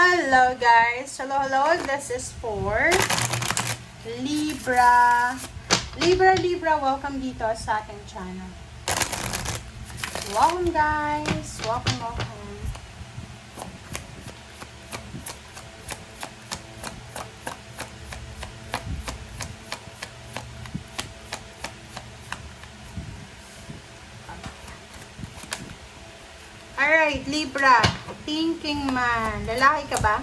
Hello guys! Hello! This is for Libra. Libra, welcome dito sa aking channel. Welcome guys! Welcome. Alright, Libra. Thinking man. Lalaki ka ba?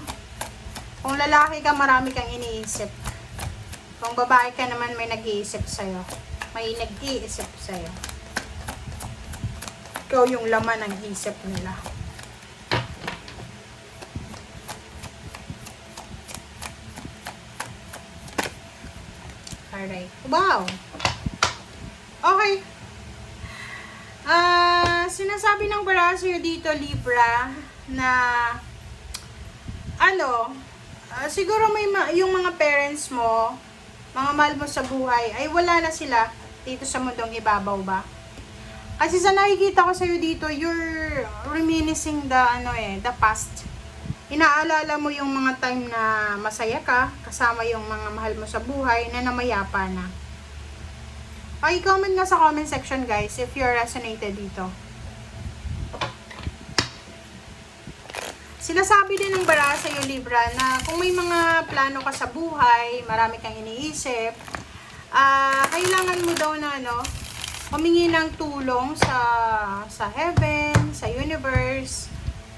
Kung lalaki ka, marami kang iniisip. Kung babae ka naman, may nag-iisip sa'yo. May nag-iisip sa'yo. Ikaw yung laman ng isip nila. Alright. Wow! Okay. Sinasabi ng baraso dito, Libra, na siguro may yung mga parents mo, mga mahal mo sa buhay, ay wala na sila dito sa mundong ibabaw ba? Kasi sa nakikita ko sa'yo dito, you're reminiscing the past. Inaalala mo yung mga time na masaya ka, kasama yung mga mahal mo sa buhay na namayapa na. Okay, comment nga sa comment section guys if you're resonated dito. Sinasabi din ng bara sa'yo, Libra, na kung may mga plano ka sa buhay, marami kang iniisip, kailangan mo daw na humingi ng tulong sa heaven, sa universe,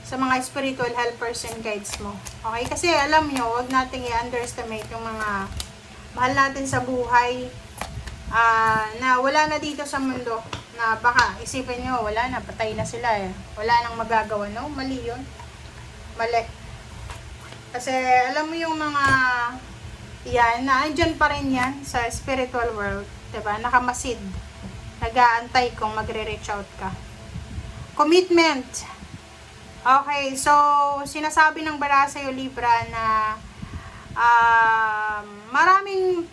sa mga spiritual helpers and guides mo. Okay? Kasi alam nyo, huwag nating i-underestimate yung mga mahal natin sa buhay, na wala na dito sa mundo, na baka isipin nyo, wala na, patay na sila wala nang magagawa. No, mali yun. Mali. Kasi alam mo yung mga yan, na andyan pa rin yan sa spiritual world, diba? Nakamasid. Nag-aantay kung magre-reach out ka. Commitment. Okay, so sinasabi ng bara sa'yo, Libra, na maraming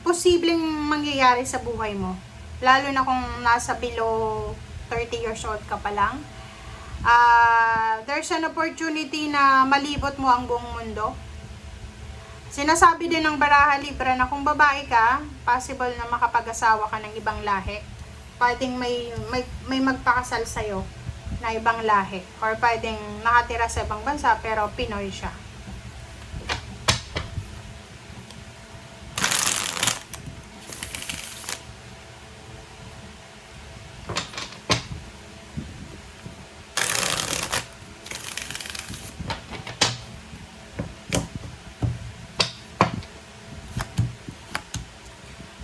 posibleng mangyayari sa buhay mo. Lalo na kung nasa below 30 years old ka pa lang. There's an opportunity na malibot mo ang buong mundo. Sinasabi din ng baraha, Libra, na kung babae ka, possible na makapag-asawa ka ng ibang lahi. Pwedeng may magpakasal sa'yo na ibang lahi. Or pwedeng nakatira sa ibang bansa pero Pinoy siya.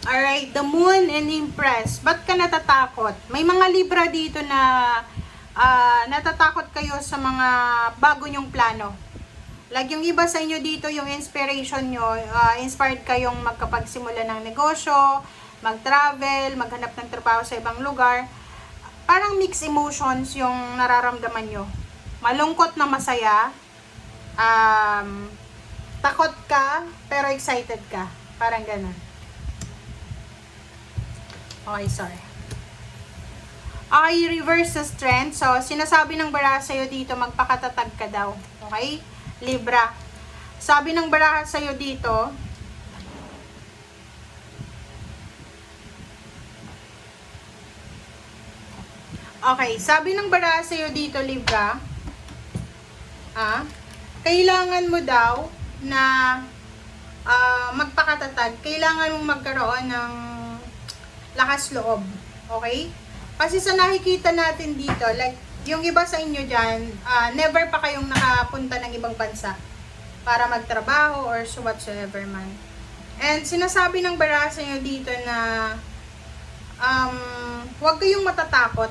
Alright, the moon and Empress. Ba't ka natatakot? May mga Libra dito na natatakot kayo sa mga bago nyong plano. Like yung iba sa inyo dito, yung inspiration nyo, inspired kayong magkapagsimula ng negosyo, mag-travel, maghanap ng trabaho sa ibang lugar. Parang mixed emotions yung nararamdaman nyo. Malungkot na masaya, takot ka, pero excited ka. Parang ganun. Okay, sorry. Okay, reverse sa strength. So, sinasabi ng baraha sa'yo dito, magpakatatag ka daw. Okay? Libra. Sabi ng baraha sa'yo dito, okay, sabi ng baraha sa'yo dito, Libra, kailangan mo daw na magpakatatag. Kailangan mong magkaroon ng lakas loob. Okay? Kasi sa nakikita natin dito, like, yung iba sa inyo dyan, never pa kayong nakapunta ng ibang bansa para magtrabaho or so whatsoever man. And sinasabi ng baraha sa inyo dito na huwag kayong matatakot.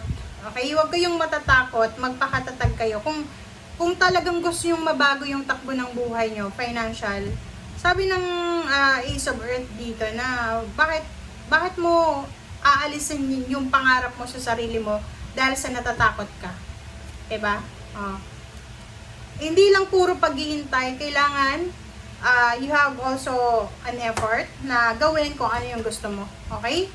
Okay? Huwag kayong matatakot, magpakatatag kayo. Kung talagang gusto yung mabago yung takbo ng buhay nyo, financial, sabi ng Ace of Earth dito na bakit mo aalisin yung pangarap mo sa sarili mo dahil sa natatakot ka? Diba? Hindi lang puro paghihintay, kailangan you have also an effort na gawin kung ano yung gusto mo. Okay?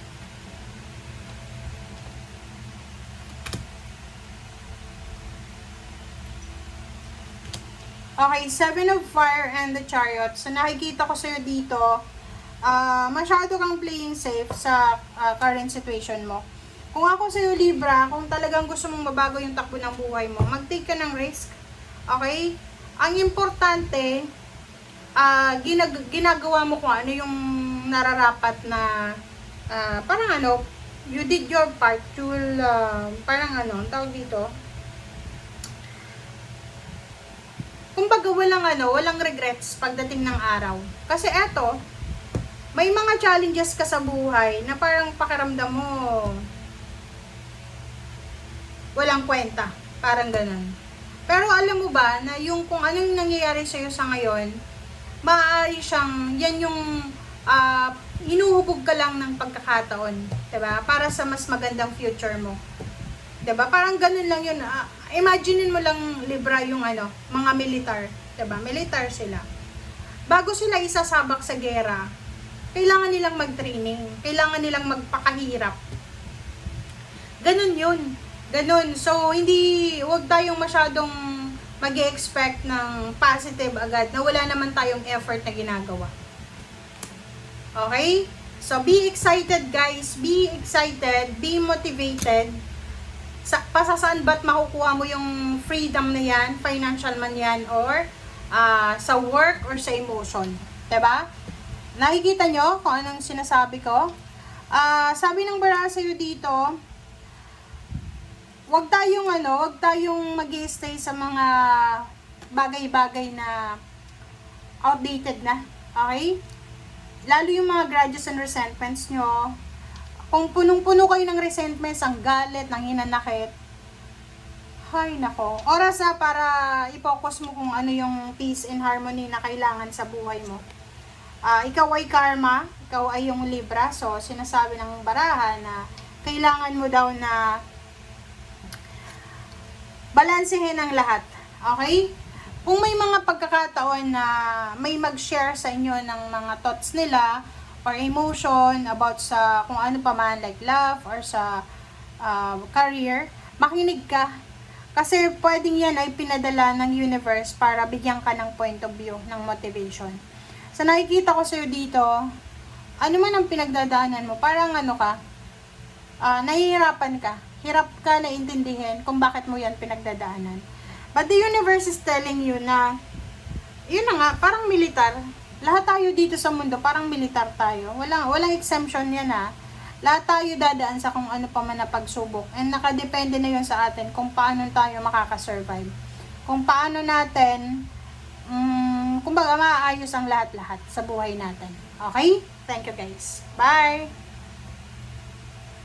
Okay, Seven of Fire and the Chariot. So, nakikita ko sa'yo dito, masyado kang playing safe sa current situation mo. Kung ako sa'yo, Libra, kung talagang gusto mong mabago yung takbo ng buhay mo, mag-take ka ng risk. Okay? Ang importante, ginagawa mo kung ano yung nararapat na, parang ano, you did your part, you will, parang ano, tawag dito, kumbaga walang regrets pagdating ng araw. Kasi eto, may mga challenges ka sa buhay na parang pakiramdam mo walang kwenta, parang ganun. Pero alam mo ba na yung kung anong nangyayari sa'yo sa ngayon, maaari siyang, yan yung hinuhubog ka lang ng pagkakataon, 'di ba? Para sa mas magandang future mo. 'Di ba? Parang ganun lang 'yun. Imaginein mo lang, Libra, yung ano, mga militar, 'di ba? Militar sila. Bago sila isasabak sa giyera, kailangan nilang mag-training, kailangan nilang magpakahirap. Ganun 'yun. Ganun. So, wag tayong masyadong mag-expect ng positive agad na wala naman tayong effort na ginagawa. Okay? So, be excited, guys. Be excited. Be motivated. Saan ba't makukuha mo yung freedom na yan? Financial man yan, or sa work or sa emotion. Diba? Nakikita nyo kung anong sinasabi ko? Sabi ng bara sa'yo dito, wag tayong mag-stay sa mga bagay-bagay na outdated na. Okay? Lalo yung mga grudges and resentments nyo. Kung punong-puno kayo ng resentments, ang galit, ng hinanakit, hay nako. Oras na para i-focus mo kung ano yung peace and harmony na kailangan sa buhay mo. Ikaw ay karma, ikaw ay yung Libra. So, sinasabi ng barahan na kailangan mo daw na balansehin ang lahat. Okay? Kung may mga pagkakataon na may mag-share sa inyo ng mga thoughts nila or emotion about sa kung ano pa man, like love or sa career, makinig ka. Kasi pwedeng yan ay pinadala ng universe para bigyan ka ng point of view, ng motivation. So nakikita ko sa'yo dito, ano man ang pinagdadaanan mo, parang ano ka, nahihirapan ka. Hirap ka na intindihin kung bakit mo yan pinagdadaanan. But the universe is telling you na, yun na nga, parang militar. Lahat tayo dito sa mundo, parang militar tayo. Walang exemption yan ha. Lahat tayo dadaan sa kung ano pa man na pagsubok. And nakadepende na yun sa atin kung paano tayo makakasurvive. Kung paano natin, kumbaga maayos ang lahat-lahat sa buhay natin. Okay? Thank you guys. Bye!